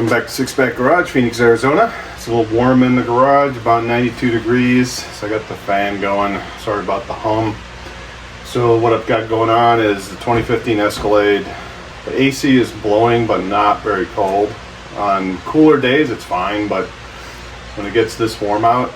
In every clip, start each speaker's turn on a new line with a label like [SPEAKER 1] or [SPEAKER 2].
[SPEAKER 1] Welcome back to Six Pack Garage, Phoenix, Arizona. It's a little warm in the garage, about 92 degrees. So I got the fan going. Sorry about the hum. So what I've got going on is the 2015 Escalade. The AC is blowing, but not very cold. On cooler days, it's fine, but when it gets this warm out,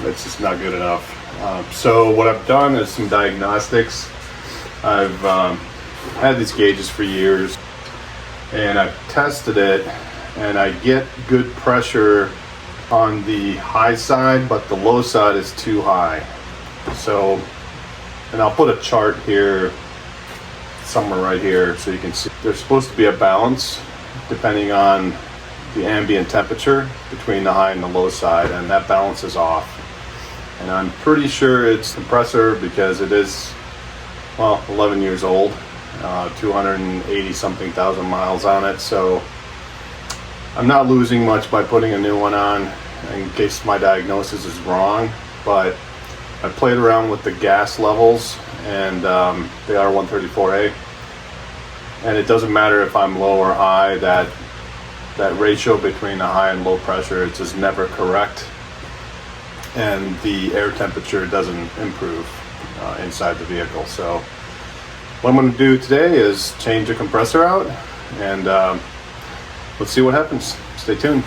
[SPEAKER 1] it's just not good enough. So what I've done is some diagnostics. I've had these gauges for years, and I've tested it, and I get good pressure on the high side, but the low side is too high. So, and I'll put a chart here, somewhere right here, so you can see there's supposed to be a balance depending on the ambient temperature between the high and the low side, and that balance is off. And I'm pretty sure it's compressor because it is, well, 11 years old, 280 something thousand miles on it, so I'm not losing much by putting a new one on in case my diagnosis is wrong. But I played around with the gas levels, and they are 134A, and it doesn't matter if I'm low or high, that ratio between the high and low pressure, it's just never correct, and the air temperature doesn't improve inside the vehicle. So what I'm going to do today is change the compressor out, and let's see what happens. Stay tuned.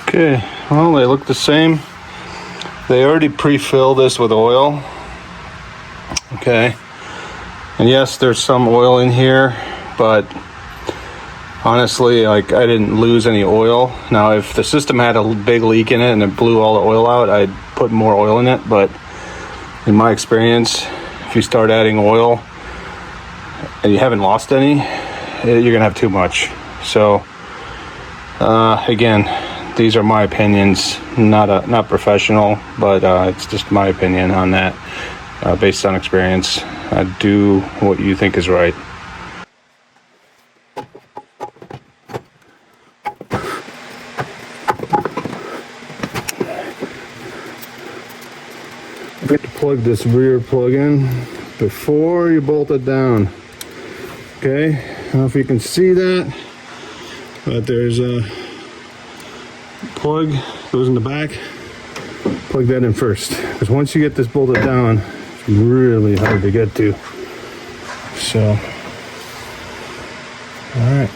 [SPEAKER 1] Okay, well, they look the same. They already pre-fill this with oil. Okay, and yes, there's some oil in here, but honestly, like, I didn't lose any oil. Now, if the system had a big leak in it and it blew all the oil out, I'd put more oil in it. But in my experience, if you start adding oil and you haven't lost any, you're gonna have too much. So again, these are my opinions, not professional, but it's just my opinion on that, based on experience. Do what you think is right. You have to plug this rear plug in before you bolt it down. Okay, I don't know if you can see that, but there's a plug goes in the back. Plug that in first, because once you get this bolted down, it's really hard to get to. So, all right.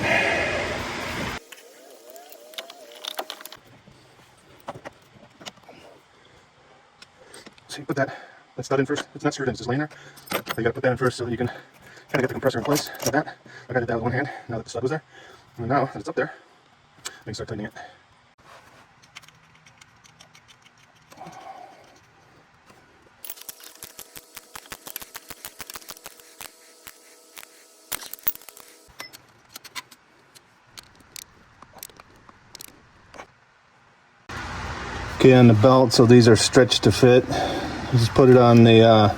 [SPEAKER 1] So you put that that stud in first. It's not screwed in, it's just laying there. So you gotta put that in first so that you can kind of get the compressor in place like that. Like I did that with one hand, now that the stud was there. And now that it's up there, I can start tightening it. Okay, on the belt, so these are stretched to fit. Just put it on the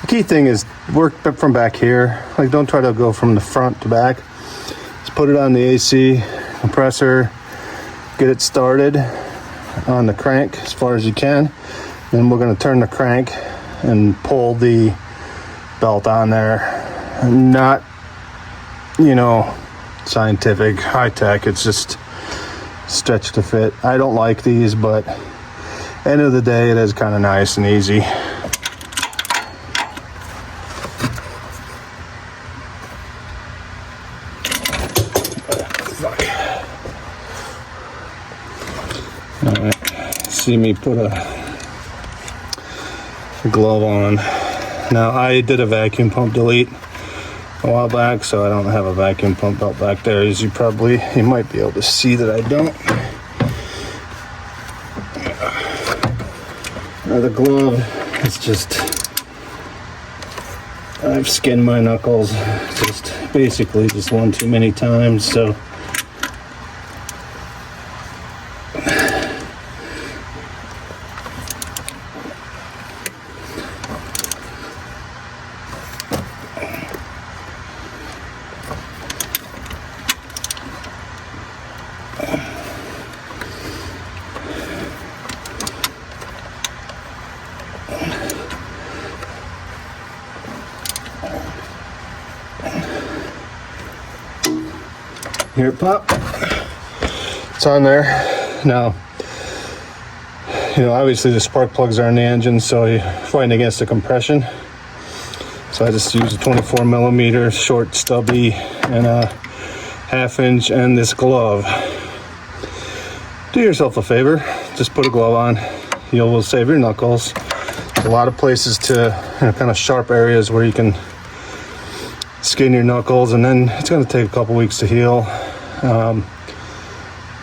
[SPEAKER 1] key thing is work from back here. Like, don't try to go from the front to back. Just put it on the AC compressor, get it started on the crank as far as you can. Then we're going to turn the crank and pull the belt on there. Not, you know, scientific, high tech. It's just stretch to fit. I don't like these, but end of the day, it is kind of nice and easy. All right, see me put a glove on. Now, I did a vacuum pump delete a while back, so I don't have a vacuum pump belt back there, as you might be able to see that I don't. Now the glove is just, I've skinned my knuckles just basically just one too many times, so here it pop. It's on there. Now, you know, obviously the spark plugs are in the engine, so you're fighting against the compression. So I just use a 24 millimeter short stubby and a 1/2 inch and this glove. Do yourself a favor, just put a glove on. You will save your knuckles. There's a lot of places to, you know, kind of sharp areas where you can skin your knuckles, and then it's going to take a couple weeks to heal.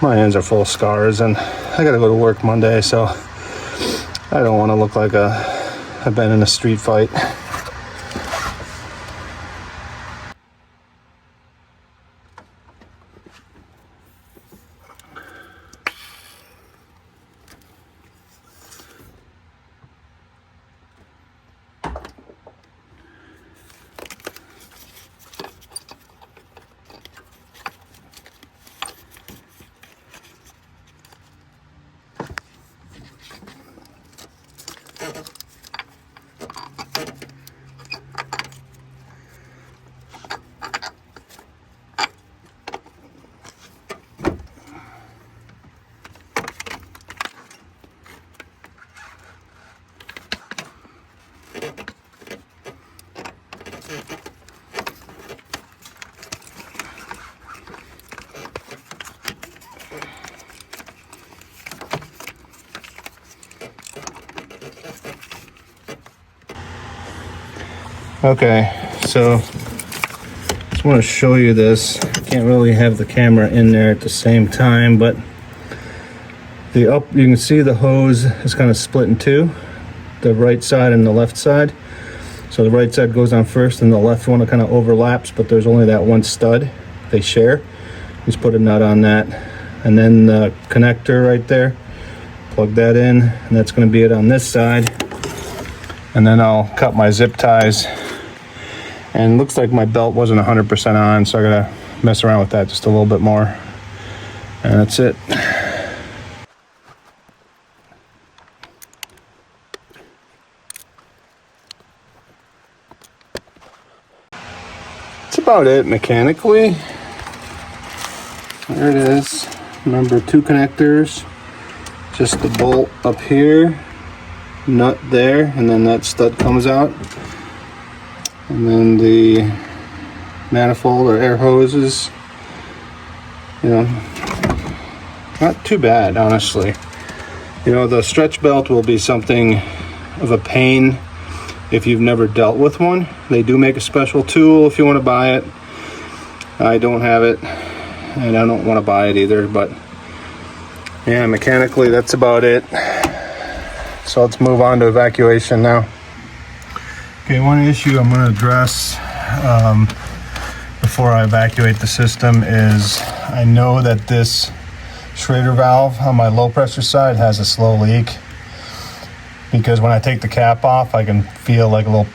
[SPEAKER 1] My hands are full of scars, and I gotta go to work Monday, so I don't want to look like I've been in a street fight. Okay, so just want to show you this. Can't really have the camera in there at the same time, but you can see the hose is kind of split in two, the right side and the left side. So the right side goes on first and the left one kind of overlaps, but there's only that one stud they share. Just put a nut on that, and then the connector right there, plug that in, and that's going to be it on this side. And then I'll cut my zip ties. And it looks like my belt wasn't 100% on, so I gotta mess around with that just a little bit more. And that's it. That's about it mechanically. There it is. Remember, 2 connectors, just the bolt up here, nut there, and then that stud comes out. And then the manifold or air hoses, you know, not too bad, honestly. You know, the stretch belt will be something of a pain if you've never dealt with one. They do make a special tool if you want to buy it. I don't have it, and I don't want to buy it either, but yeah, mechanically that's about it. So let's move on to evacuation now. Okay, one issue I'm going to address before I evacuate the system is I know that this Schrader valve on my low pressure side has a slow leak, because when I take the cap off I can feel like a little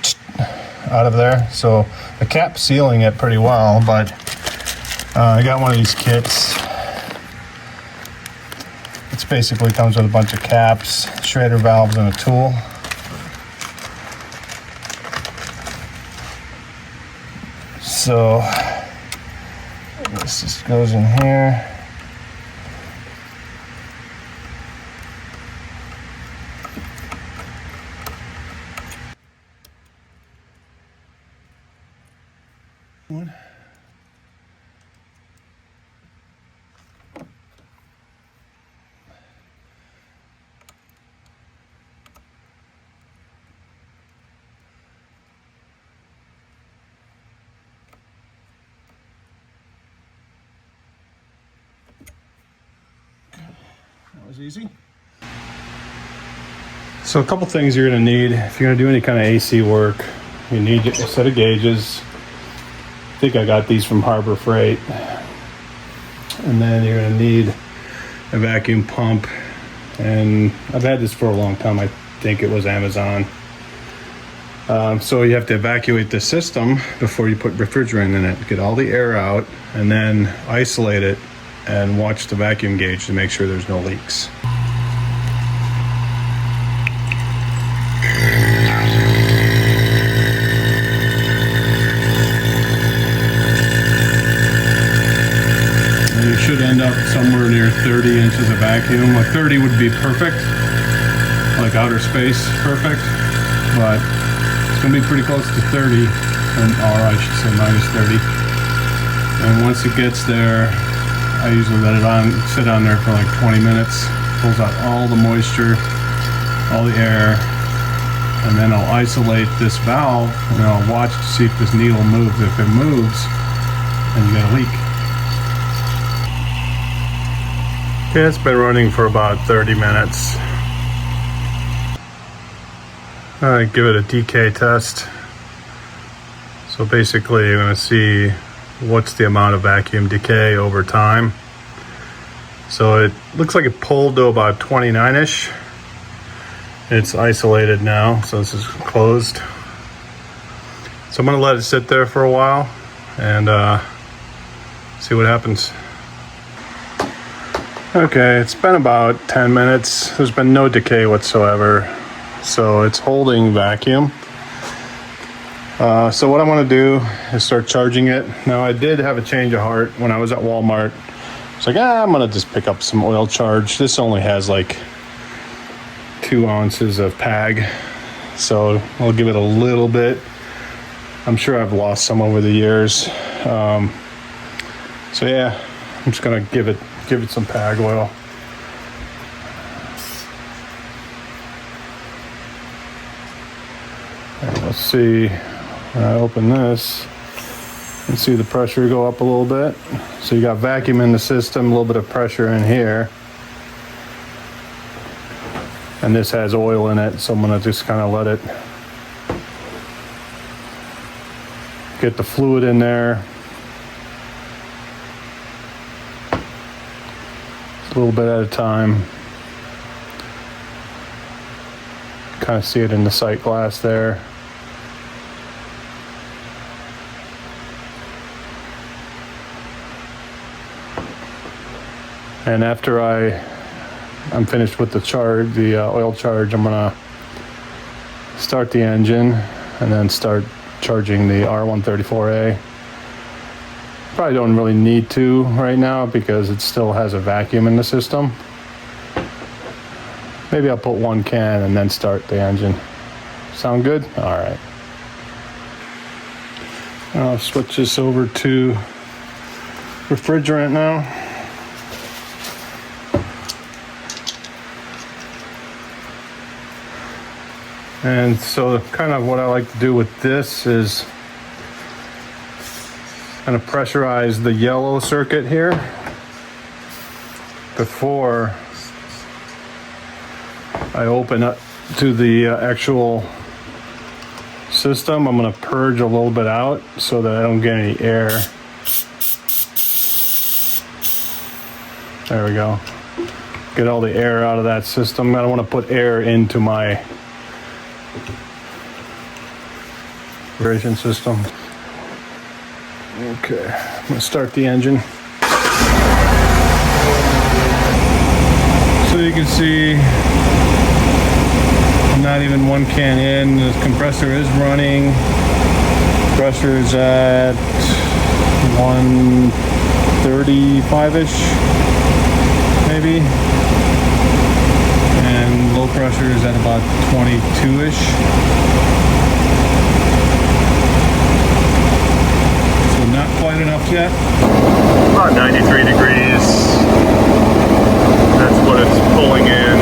[SPEAKER 1] out of there. So the cap's sealing it pretty well, but I got one of these kits. It basically comes with a bunch of caps, Schrader valves, and a tool. So this just goes in here. One. That was easy. So a couple things you're going to need if you're going to do any kind of AC work. You need a set of gauges. I think I got these from Harbor Freight. And then you're going to need a vacuum pump. And I've had this for a long time. I think it was Amazon. So you have to evacuate the system before you put refrigerant in it. Get all the air out and then isolate it and watch the vacuum gauge to make sure there's no leaks. And you should end up somewhere near 30 inches of vacuum. Like 30 would be perfect, like outer space perfect, but it's gonna be pretty close to 30, or I should say minus 30. And once it gets there, I usually let it sit on there for like 20 minutes, pulls out all the moisture, all the air, and then I'll isolate this valve and I'll watch to see if this needle moves. If it moves, then you got a leak. Okay, it's been running for about 30 minutes. I give it a decay test. So basically you're going to see what's the amount of vacuum decay over time. So it looks like it pulled to about 29-ish. It's isolated now, so this is closed. So I'm going to let it sit there for a while and see what happens. Okay, it's been about 10 minutes. There's been no decay whatsoever. So it's holding vacuum. So what I want to do is start charging it. Now I did have a change of heart when I was at Walmart. It's like, I'm gonna just pick up some oil charge. This only has like 2 ounces of PAG. So I'll give it a little bit. I'm sure I've lost some over the years. So yeah, I'm just gonna give it some PAG oil. And let's see. When I open this, you can see the pressure go up a little bit. So you got vacuum in the system, a little bit of pressure in here. And this has oil in it, so I'm gonna just kind of let it get the fluid in there. Just a little bit at a time. Kind of see it in the sight glass there. And after I'm finished with the charge, the oil charge, I'm gonna start the engine and then start charging the R134A. Probably don't really need to right now because it still has a vacuum in the system. Maybe I'll put 1 can and then start the engine. Sound good? All right. I'll switch this over to refrigerant now. And so kind of what I like to do with this is kind of pressurize the yellow circuit here before I open up to the actual system. I'm going to purge a little bit out so that I don't get any air. There we go. Get all the air out of that system. I don't want to put air into my refrigeration system. Okay, I'm going to start the engine. So you can see I'm not even one can in. The compressor is running. Compressor is at 135-ish, maybe. And low pressure is at about 22-ish. So not quite enough yet. About 93 degrees. That's what it's pulling in.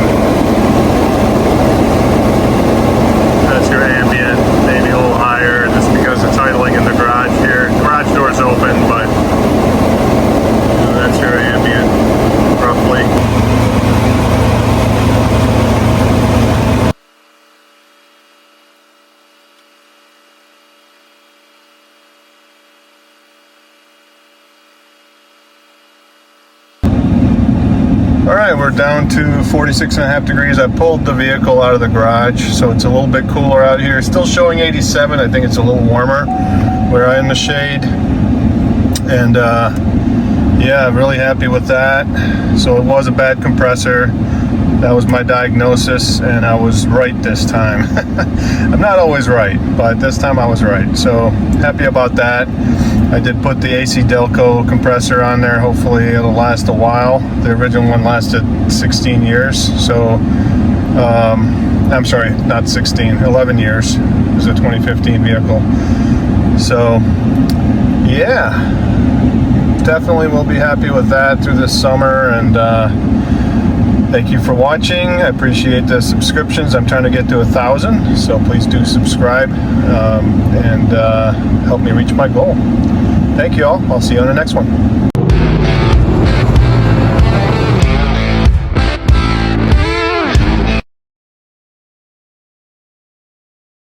[SPEAKER 1] That's your ambient, maybe a little higher just because it's idling in the garage here. Garage door's open, but that's your ambient, roughly. Alright, we're down to 46.5 degrees. I pulled the vehicle out of the garage, so it's a little bit cooler out here. Still showing 87. I think it's a little warmer. We're in the shade. And yeah, I'm really happy with that. So it was a bad compressor. That was my diagnosis, and I was right this time. I'm not always right, but this time I was right. So happy about that. I did put the AC Delco compressor on there. Hopefully it'll last a while. The original one lasted 16 years. So, I'm sorry, not 16, 11 years. It was a 2015 vehicle. So, yeah, definitely will be happy with that through this summer. And thank you for watching. I appreciate the subscriptions. I'm trying to get to 1,000, so please do subscribe and help me reach my goal. Thank you all. I'll see you on the next one.